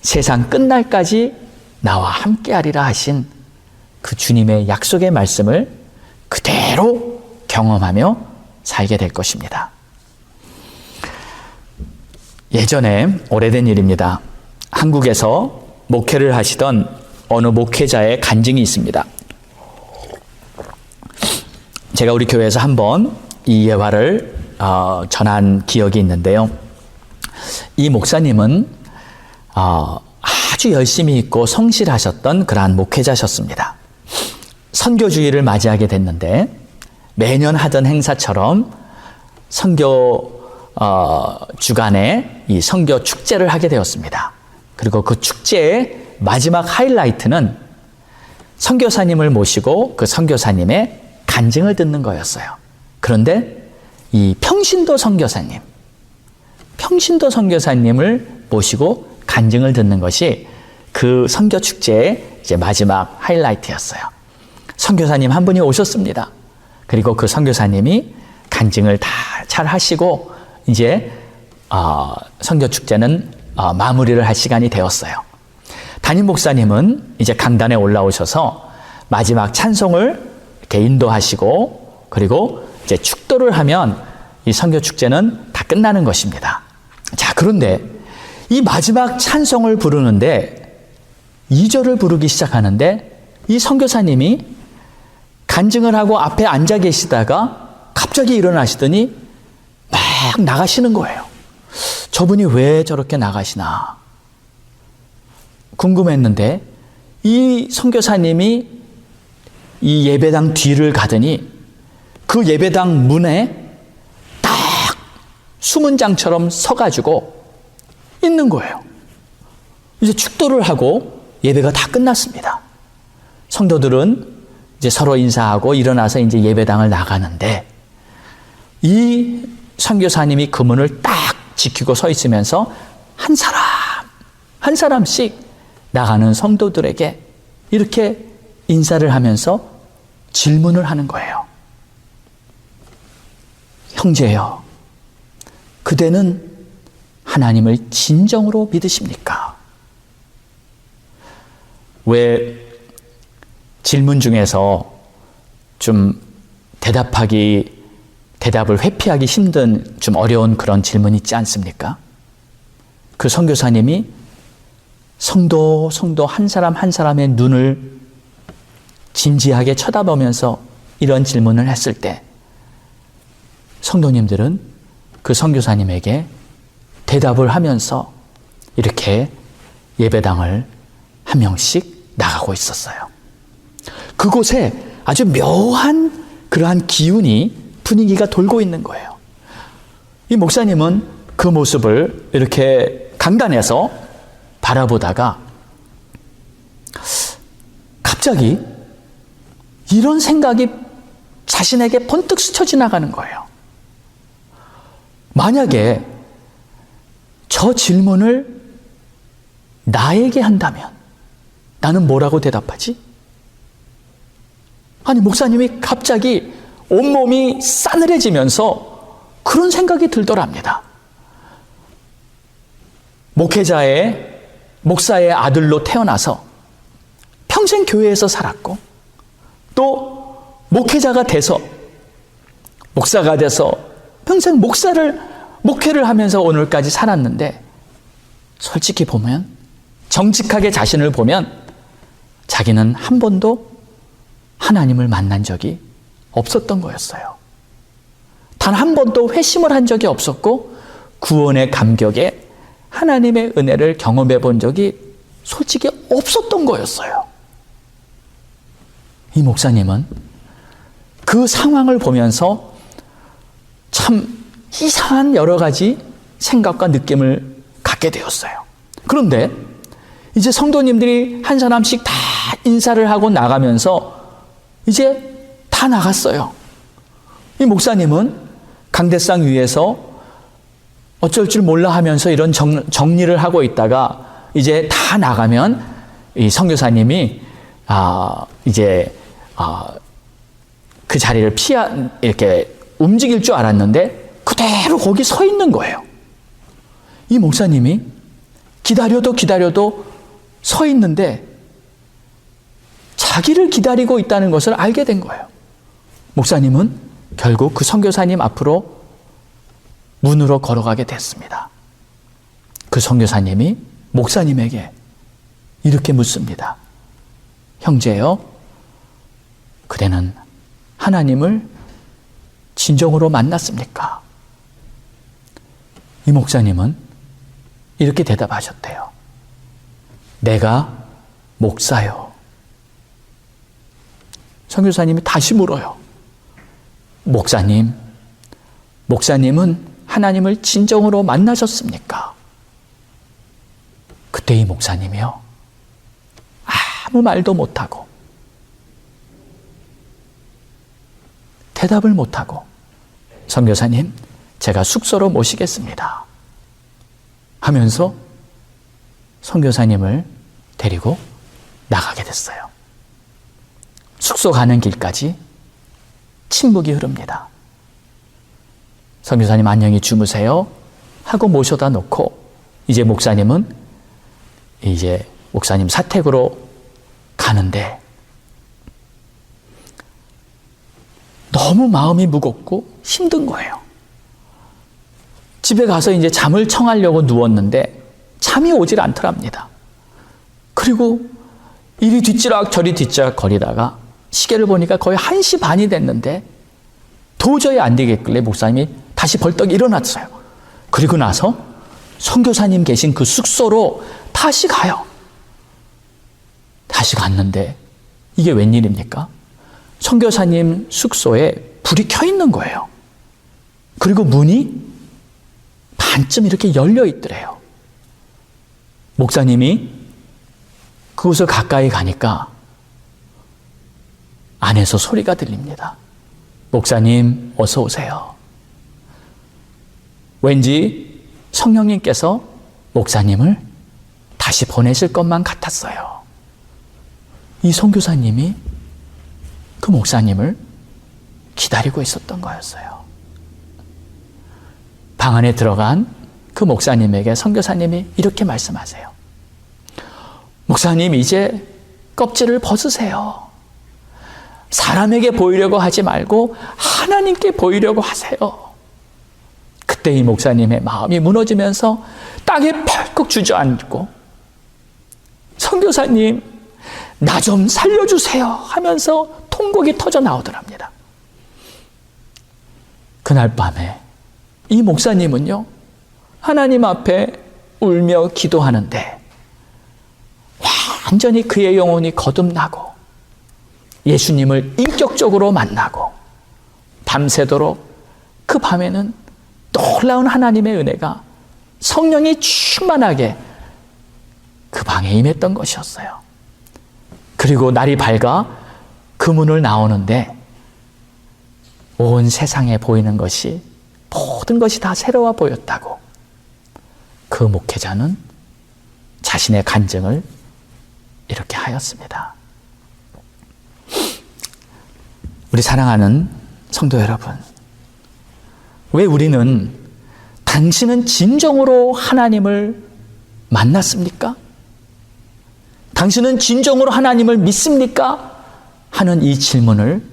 세상 끝날까지 나와 함께하리라 하신 그 주님의 약속의 말씀을 그대로 경험하며 살게 될 것입니다. 예전에 오래된 일입니다. 한국에서 목회를 하시던 어느 목회자의 간증이 있습니다. 제가 우리 교회에서 한번 이 예화를 전한 기억이 있는데요. 이 목사님은 아주 열심히 있고 성실하셨던 그러한 목회자셨습니다. 선교주의를 맞이하게 됐는데 매년 하던 행사처럼 선교 주간에 이 선교 축제를 하게 되었습니다. 그리고 그 축제의 마지막 하이라이트는 선교사님을 모시고 그 선교사님의 간증을 듣는 거였어요. 그런데 이 평신도 선교사님을 모시고 간증을 듣는 것이 그 선교 축제의 이제 마지막 하이라이트였어요. 선교사님 한 분이 오셨습니다. 그리고 그 선교사님이 간증을 다 잘 하시고 이제 선교 축제는 마무리를 할 시간이 되었어요. 담임 목사님은 이제 강단에 올라오셔서 마지막 찬송을 이렇게 인도하시고 그리고 이제 축도를 하면 이 선교 축제는 다 끝나는 것입니다. 자, 그런데 이 마지막 찬송을 부르는데 2절을 부르기 시작하는데 이 선교사님이 간증을 하고 앞에 앉아 계시다가 갑자기 일어나시더니 막 나가시는 거예요. 저분이 왜 저렇게 나가시나 궁금했는데 이 선교사님이 이 예배당 뒤를 가더니 그 예배당 문에 딱 수문장처럼 서가지고 있는 거예요. 이제 축도를 하고 예배가 다 끝났습니다. 성도들은 이제 서로 인사하고 일어나서 이제 예배당을 나가는데 이 선교사님이 그 문을 딱 지키고 서 있으면서 한 사람씩 나가는 성도들에게 이렇게 인사를 하면서 질문을 하는 거예요. 형제여, 그대는 하나님을 진정으로 믿으십니까? 왜 질문 중에서 좀 대답을 회피하기 힘든 좀 어려운 그런 질문 있지 않습니까? 그 선교사님이 성도 한 사람 한 사람의 눈을 진지하게 쳐다보면서 이런 질문을 했을 때 성도님들은 그 선교사님에게 대답을 하면서 이렇게 예배당을 한 명씩 나가고 있었어요. 그곳에 아주 묘한 그러한 기운이 분위기가 돌고 있는 거예요. 이 목사님은 그 모습을 이렇게 강단에서 바라보다가 갑자기 이런 생각이 자신에게 번뜩 스쳐 지나가는 거예요. 만약에 저 질문을 나에게 한다면 나는 뭐라고 대답하지? 아니, 목사님이 갑자기 온몸이 싸늘해지면서 그런 생각이 들더랍니다. 목사의 아들로 태어나서 평생 교회에서 살았고 또 목회자가 돼서 목사가 돼서 평생 목회를 하면서 오늘까지 살았는데 솔직히 보면 정직하게 자신을 보면 자기는 한 번도 하나님을 만난 적이 없었던 거였어요. 단 한 번도 회심을 한 적이 없었고 구원의 감격에 하나님의 은혜를 경험해 본 적이 솔직히 없었던 거였어요. 이 목사님은 그 상황을 보면서 참 이상한 여러 가지 생각과 느낌을 갖게 되었어요. 그런데 이제 성도님들이 한 사람씩 다 인사를 하고 나가면서 이제 다 나갔어요. 이 목사님은 강대상 위에서 어쩔 줄 몰라 하면서 이런 정리를 하고 있다가 이제 다 나가면 이 선교사님이 그 자리를 이렇게 움직일 줄 알았는데 그대로 거기 서 있는 거예요. 이 목사님이 기다려도 서 있는데 자기를 기다리고 있다는 것을 알게 된 거예요. 목사님은 결국 그 선교사님 앞으로 문으로 걸어가게 됐습니다. 그 선교사님이 목사님에게 이렇게 묻습니다. 형제여, 그대는 하나님을 진정으로 만났습니까? 이 목사님은 이렇게 대답하셨대요. 내가 목사요. 선교사님이 다시 물어요. 목사님은 하나님을 진정으로 만나셨습니까? 그때 이 목사님이요, 아무 말도 못하고 대답을 못하고 선교사님, 제가 숙소로 모시겠습니다 하면서 선교사님을 데리고 나가게 됐어요. 숙소 가는 길까지 침묵이 흐릅니다. 선교사님 안녕히 주무세요 하고 모셔다 놓고 이제 목사님은 목사님 사택으로 가는데 너무 마음이 무겁고 힘든 거예요. 집에 가서 이제 잠을 청하려고 누웠는데 잠이 오질 않더랍니다. 그리고 이리 뒤치락 저리 뒤치락 거리다가 시계를 보니까 거의 1시 반이 됐는데 도저히 안 되겠길래 목사님이 다시 벌떡 일어났어요. 그리고 나서 선교사님 계신 그 숙소로 다시 가요. 다시 갔는데 이게 웬일입니까? 선교사님 숙소에 불이 켜 있는 거예요. 그리고 문이 반쯤 이렇게 열려 있더래요. 목사님이 그곳을 가까이 가니까 안에서 소리가 들립니다. 목사님, 어서 오세요. 왠지 성령님께서 목사님을 다시 보내실 것만 같았어요. 이 선교사님이 그 목사님을 기다리고 있었던 거였어요. 방 안에 들어간 그 목사님에게 선교사님이 이렇게 말씀하세요. 목사님, 이제 껍질을 벗으세요. 사람에게 보이려고 하지 말고 하나님께 보이려고 하세요. 그때 이 목사님의 마음이 무너지면서 땅에 펄컥 주저앉고 선교사님, 나 좀 살려주세요 하면서 통곡이 터져 나오더랍니다. 그날 밤에 이 목사님은요, 하나님 앞에 울며 기도하는데 완전히 그의 영혼이 거듭나고 예수님을 인격적으로 만나고 밤새도록 그 밤에는 놀라운 하나님의 은혜가 성령이 충만하게 그 방에 임했던 것이었어요. 그리고 날이 밝아 그 문을 나오는데 온 세상에 보이는 것이, 모든 것이 다 새로워 보였다고 그 목회자는 자신의 간증을 이렇게 하였습니다. 우리 사랑하는 성도 여러분, 왜 우리는 당신은 진정으로 하나님을 만났습니까? 당신은 진정으로 하나님을 믿습니까? 하는 이 질문을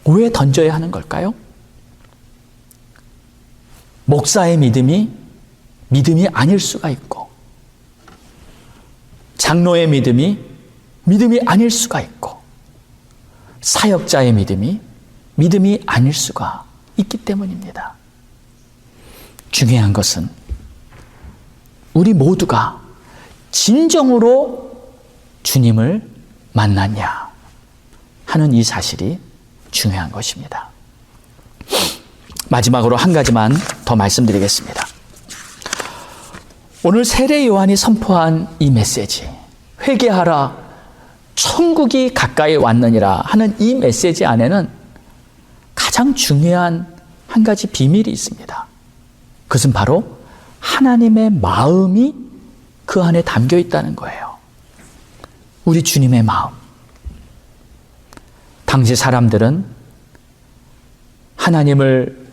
왜 던져야 하는 걸까요? 목사의 믿음이 아닐 수가 있고, 장로의 믿음이 아닐 수가 있고, 사역자의 믿음이 아닐 수가 있기 때문입니다. 중요한 것은 우리 모두가 진정으로 주님을 만났냐 하는 이 사실이 중요한 것입니다. 마지막으로 한 가지만 더 말씀드리겠습니다. 오늘 세례 요한이 선포한 이 메시지, 회개하라, 천국이 가까이 왔느니라 하는 이 메시지 안에는 가장 중요한 한 가지 비밀이 있습니다. 그것은 바로 하나님의 마음이 그 안에 담겨 있다는 거예요. 우리 주님의 마음. 당시 사람들은 하나님을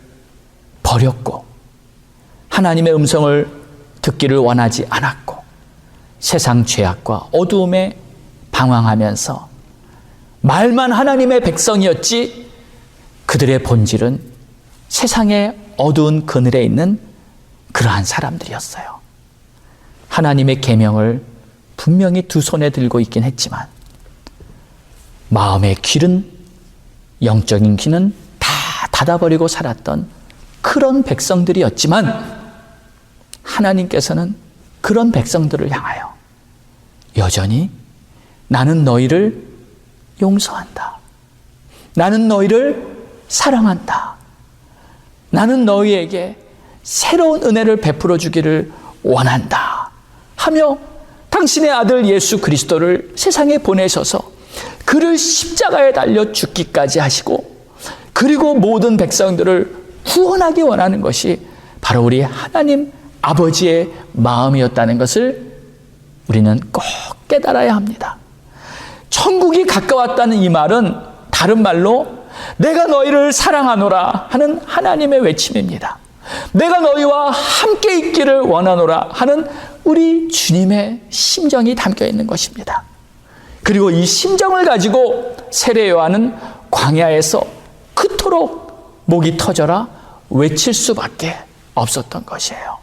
버렸고 하나님의 음성을 듣기를 원하지 않았고 세상 죄악과 어두움에 방황하면서 말만 하나님의 백성이었지 그들의 본질은 세상의 어두운 그늘에 있는 그러한 사람들이었어요. 하나님의 계명을 분명히 두 손에 들고 있긴 했지만 마음의 귀는, 영적인 귀는 다 닫아버리고 살았던 그런 백성들이었지만 하나님께서는 그런 백성들을 향하여 여전히 나는 너희를 용서한다. 나는 너희를 사랑한다. 나는 너희에게 새로운 은혜를 베풀어 주기를 원한다. 하며 당신의 아들 예수 그리스도를 세상에 보내셔서 그를 십자가에 달려 죽기까지 하시고 그리고 모든 백성들을 구원하기 원하는 것이 바로 우리 하나님 아버지의 마음이었다는 것을 우리는 꼭 깨달아야 합니다. 천국이 가까웠다는 이 말은 다른 말로 내가 너희를 사랑하노라 하는 하나님의 외침입니다. 내가 너희와 함께 있기를 원하노라 하는 우리 주님의 심정이 담겨 있는 것입니다. 그리고 이 심정을 가지고 세례 요한은 광야에서 그토록 목이 터져라 외칠 수밖에 없었던 것이에요.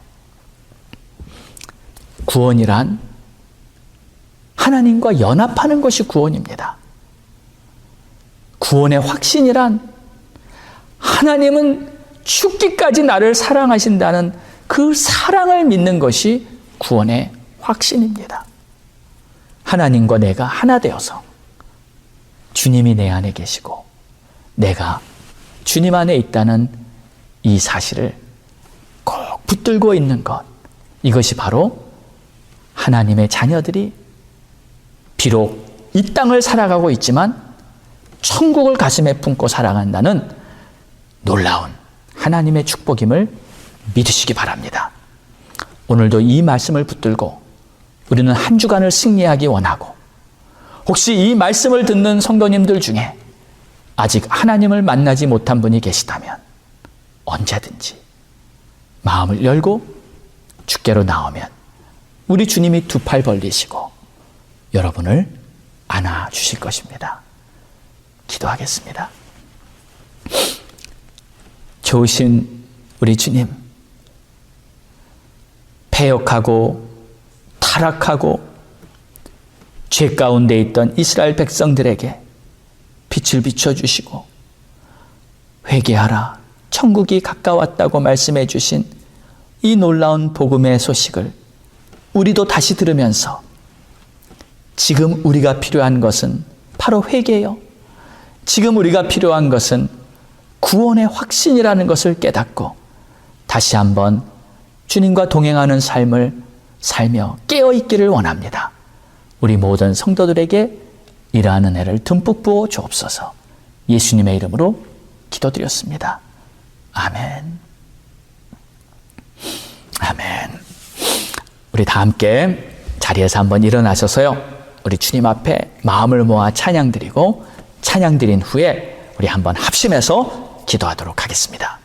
구원이란 하나님과 연합하는 것이 구원입니다. 구원의 확신이란 하나님은 죽기까지 나를 사랑하신다는 그 사랑을 믿는 것이 구원의 확신입니다. 하나님과 내가 하나 되어서 주님이 내 안에 계시고 내가 주님 안에 있다는 이 사실을 꼭 붙들고 있는 것, 이것이 바로 하나님의 자녀들이 비록 이 땅을 살아가고 있지만 천국을 가슴에 품고 살아간다는 놀라운 하나님의 축복임을 믿으시기 바랍니다. 오늘도 이 말씀을 붙들고 우리는 한 주간을 승리하기 원하고, 혹시 이 말씀을 듣는 성도님들 중에 아직 하나님을 만나지 못한 분이 계시다면 언제든지 마음을 열고 주께로 나오면 우리 주님이 두 팔 벌리시고 여러분을 안아주실 것입니다. 기도하겠습니다. 좋으신 우리 주님, 패역하고 타락하고 죄 가운데 있던 이스라엘 백성들에게 빛을 비춰주시고 회개하라, 천국이 가까웠다고 말씀해 주신 이 놀라운 복음의 소식을 우리도 다시 들으면서 지금 우리가 필요한 것은 바로 회개요, 지금 우리가 필요한 것은 구원의 확신이라는 것을 깨닫고 다시 한번 주님과 동행하는 삶을 살며 깨어있기를 원합니다. 우리 모든 성도들에게 이러한 은혜를 듬뿍 부어 주옵소서. 예수님의 이름으로 기도드렸습니다. 아멘. 아멘. 우리 다 함께 자리에서 한번 일어나셔서요, 우리 주님 앞에 마음을 모아 찬양 드리고, 찬양 드린 후에 우리 한번 합심해서 기도하도록 하겠습니다.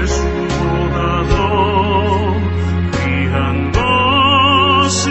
예수보다 더 귀한 것은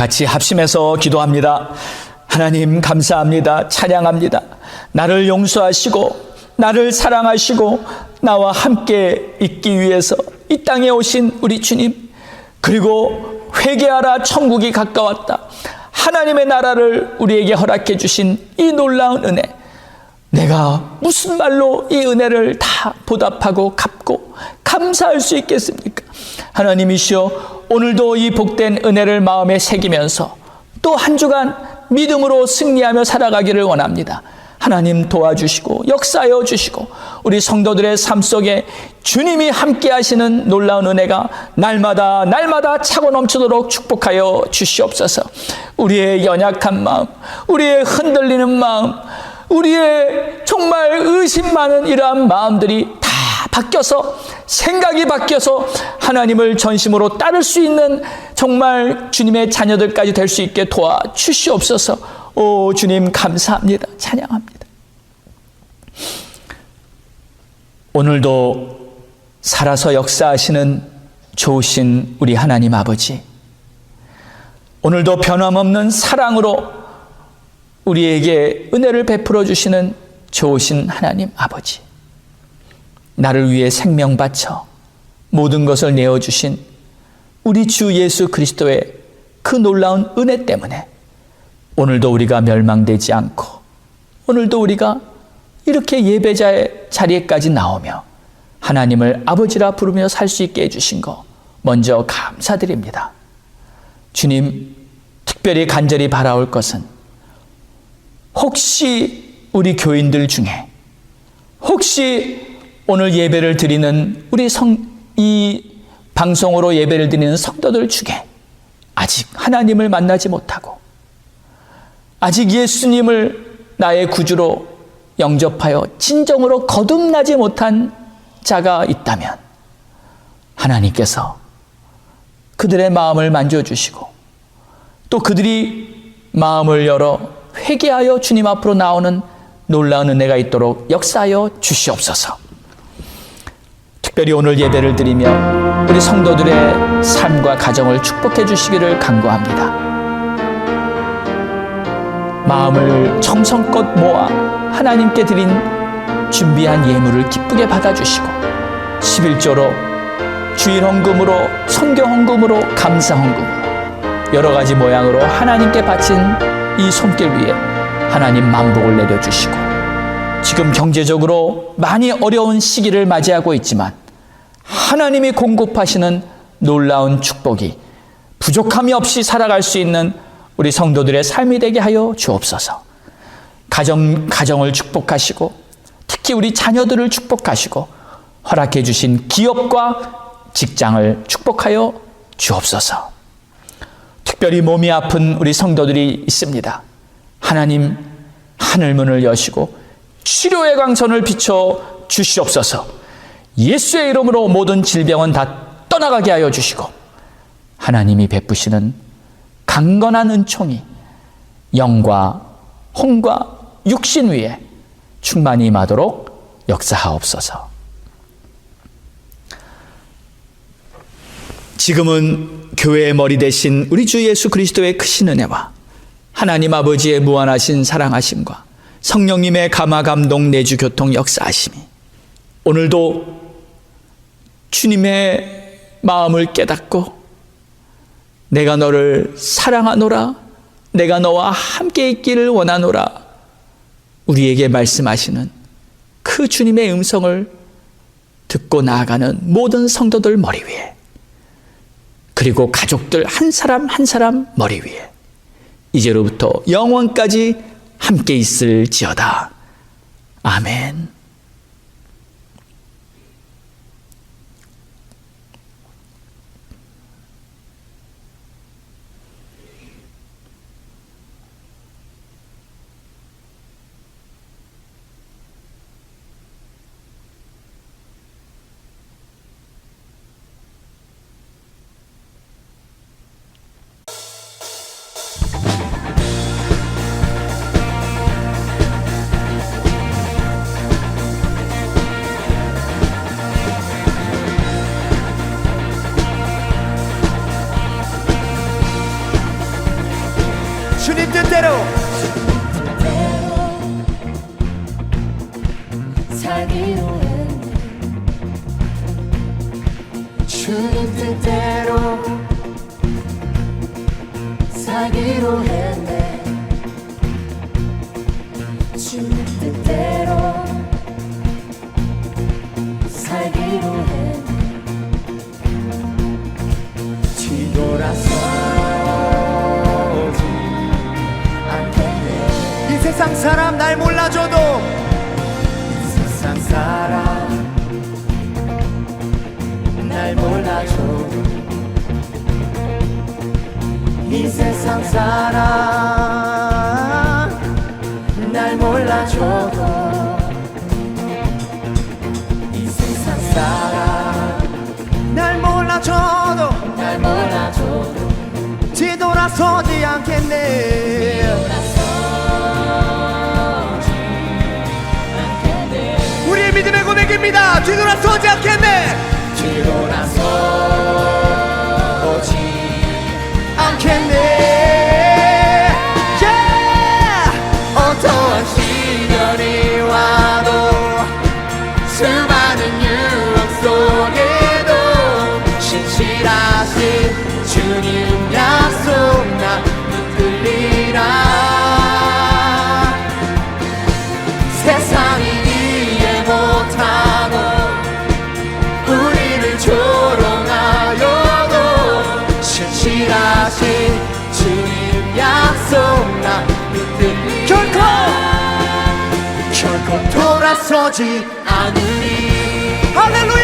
같이 합심해서 기도합니다. 하나님 감사합니다. 찬양합니다. 나를 용서하시고 나를 사랑하시고 나와 함께 있기 위해서 이 땅에 오신 우리 주님, 그리고 회개하라 천국이 가까웠다, 하나님의 나라를 우리에게 허락해 주신 이 놀라운 은혜, 내가 무슨 말로 이 은혜를 다 보답하고 갚고 감사할 수 있겠습니까? 하나님이시여, 오늘도 이 복된 은혜를 마음에 새기면서 또 한 주간 믿음으로 승리하며 살아가기를 원합니다. 하나님 도와주시고 역사하여 주시고 우리 성도들의 삶 속에 주님이 함께 하시는 놀라운 은혜가 날마다 차고 넘치도록 축복하여 주시옵소서. 우리의 연약한 마음, 우리의 흔들리는 마음, 우리의 정말 의심 많은 이러한 마음들이 다 바뀌어서, 생각이 바뀌어서 하나님을 전심으로 따를 수 있는 정말 주님의 자녀들까지 될 수 있게 도와주시옵소서. 오 주님 감사합니다. 찬양합니다. 오늘도 살아서 역사하시는 좋으신 우리 하나님 아버지, 오늘도 변함없는 사랑으로 우리에게 은혜를 베풀어 주시는 좋으신 하나님 아버지, 나를 위해 생명 바쳐 모든 것을 내어주신 우리 주 예수 그리스도의 그 놀라운 은혜 때문에 오늘도 우리가 멸망되지 않고, 오늘도 우리가 이렇게 예배자의 자리에까지 나오며 하나님을 아버지라 부르며 살 수 있게 해주신 거 먼저 감사드립니다. 주님, 특별히 간절히 바라올 것은 혹시 우리 교인들 중에, 혹시 오늘 예배를 드리는 우리 이 방송으로 예배를 드리는 성도들 중에 아직 하나님을 만나지 못하고 아직 예수님을 나의 구주로 영접하여 진정으로 거듭나지 못한 자가 있다면 하나님께서 그들의 마음을 만져주시고 또 그들이 마음을 열어 회개하여 주님 앞으로 나오는 놀라운 은혜가 있도록 역사하여 주시옵소서. 특별히 오늘 예배를 드리며 우리 성도들의 삶과 가정을 축복해 주시기를 간구합니다. 마음을 정성껏 모아 하나님께 드린 준비한 예물을 기쁘게 받아주시고 11조로 주일 헌금으로, 선교 헌금으로, 감사 헌금으로 여러 가지 모양으로 하나님께 바친 이 손길 위에 하나님 만복을 내려주시고, 지금 경제적으로 많이 어려운 시기를 맞이하고 있지만 하나님이 공급하시는 놀라운 축복이 부족함이 없이 살아갈 수 있는 우리 성도들의 삶이 되게 하여 주옵소서. 가정을 축복하시고 특히 우리 자녀들을 축복하시고 허락해 주신 기업과 직장을 축복하여 주옵소서. 특별히 몸이 아픈 우리 성도들이 있습니다. 하나님, 하늘문을 여시고 치료의 광선을 비춰 주시옵소서. 예수의 이름으로 모든 질병은 다 떠나가게 하여 주시고 하나님이 베푸시는 강건한 은총이 영과 혼과 육신 위에 충만히 임하도록 역사하옵소서. 지금은 교회의 머리 대신 우리 주 예수 그리스도의 크신 은혜와 하나님 아버지의 무한하신 사랑하심과 성령님의 감화 감동 내주 교통 역사하심이 오늘도 주님의 마음을 깨닫고 내가 너를 사랑하노라, 내가 너와 함께 있기를 원하노라 우리에게 말씀하시는 그 주님의 음성을 듣고 나아가는 모든 성도들 머리 위에, 그리고 가족들 한 사람 한 사람 머리 위에 이제로부터 영원까지 함께 있을지어다. 아멘. 주님 뜻대로 살기로 했네 주님 뜻대로 살기로 했네 주님 뜻대로 살기로 했네 뒤돌아서지 않겠네 이 세상 사람 날 몰라줘도 이 세상 사람 날 몰라줘도 이 세상 사람 날 몰라줘도 이 세상 사람 날 몰라줘도 날 몰라줘도 뒤돌아서지 않겠네 우리의 믿음의 고백입니다. 뒤돌아서지 않겠네 뒤돌아서지 않겠네 yeah! 어떠한 시련이 와도 수많은 유혹 속에도 신실하신 주님 약속 나 붙들리라 세상이 이해 못하고 우리를 조롱하여도 신실하신 주님 약속 나 붙들리라 결코 돌아서지 않으리 할렐루야